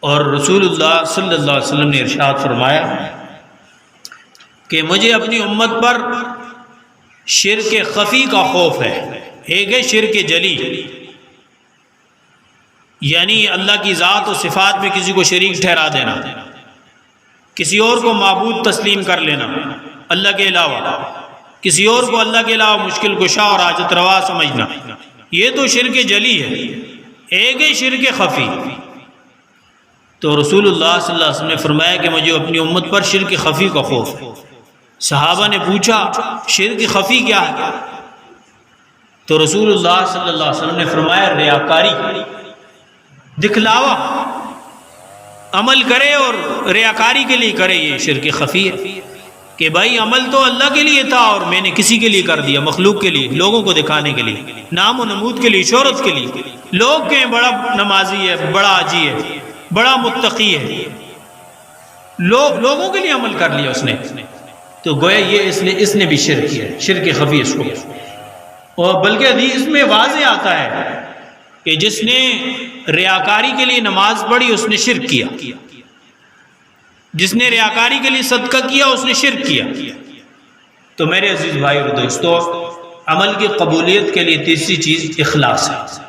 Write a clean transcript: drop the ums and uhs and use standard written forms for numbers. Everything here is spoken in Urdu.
اور رسول اللہ صلی اللہ علیہ وسلم نے ارشاد فرمایا کہ مجھے اپنی امت پر شرک خفی کا خوف ہے۔ ایک ہے شرک جلی، یعنی اللہ کی ذات و صفات میں کسی کو شریک ٹھہرا دینا، کسی اور کو معبود تسلیم کر لینا اللہ کے علاوہ، کسی اور کو اللہ کے علاوہ مشکل کشا اور حاجت روا سمجھنا، یہ تو شرک جلی ہے۔ ایک ہے شرک خفی۔ تو رسول اللہ صلی اللہ علیہ وسلم نے فرمایا کہ مجھے اپنی امت پر شرک خفی کا خوف ہے۔ صحابہ نے پوچھا شرک خفی کیا ہے؟ تو رسول اللہ صلی اللہ علیہ وسلم نے فرمایا ریاکاری، دکھلاوا، عمل کرے اور ریاکاری کے لیے کرے، یہ شرک خفی ہے کہ بھائی عمل تو اللہ کے لیے تھا اور میں نے کسی کے لیے کر دیا، مخلوق کے لیے، لوگوں کو دکھانے کے لیے، نام و نمود کے لیے، شہرت کے لیے، لوگ کہیں بڑا نمازی ہے، بڑا حاجی ہے، بڑا متقی ہے، لوگوں کے لیے عمل کر لیا اس نے، تو گویا یہ اس نے بھی شرک کیا، شرک خفی اس کو۔ اور بلکہ حدیث میں واضح آتا ہے کہ جس نے ریاکاری کے لیے نماز پڑھی اس نے شرک کیا، جس نے ریاکاری کے لیے صدقہ کیا اس نے شرک کیا۔ تو میرے عزیز بھائی اور دوستو، عمل کی قبولیت کے لیے تیسری چیز اخلاص ہے۔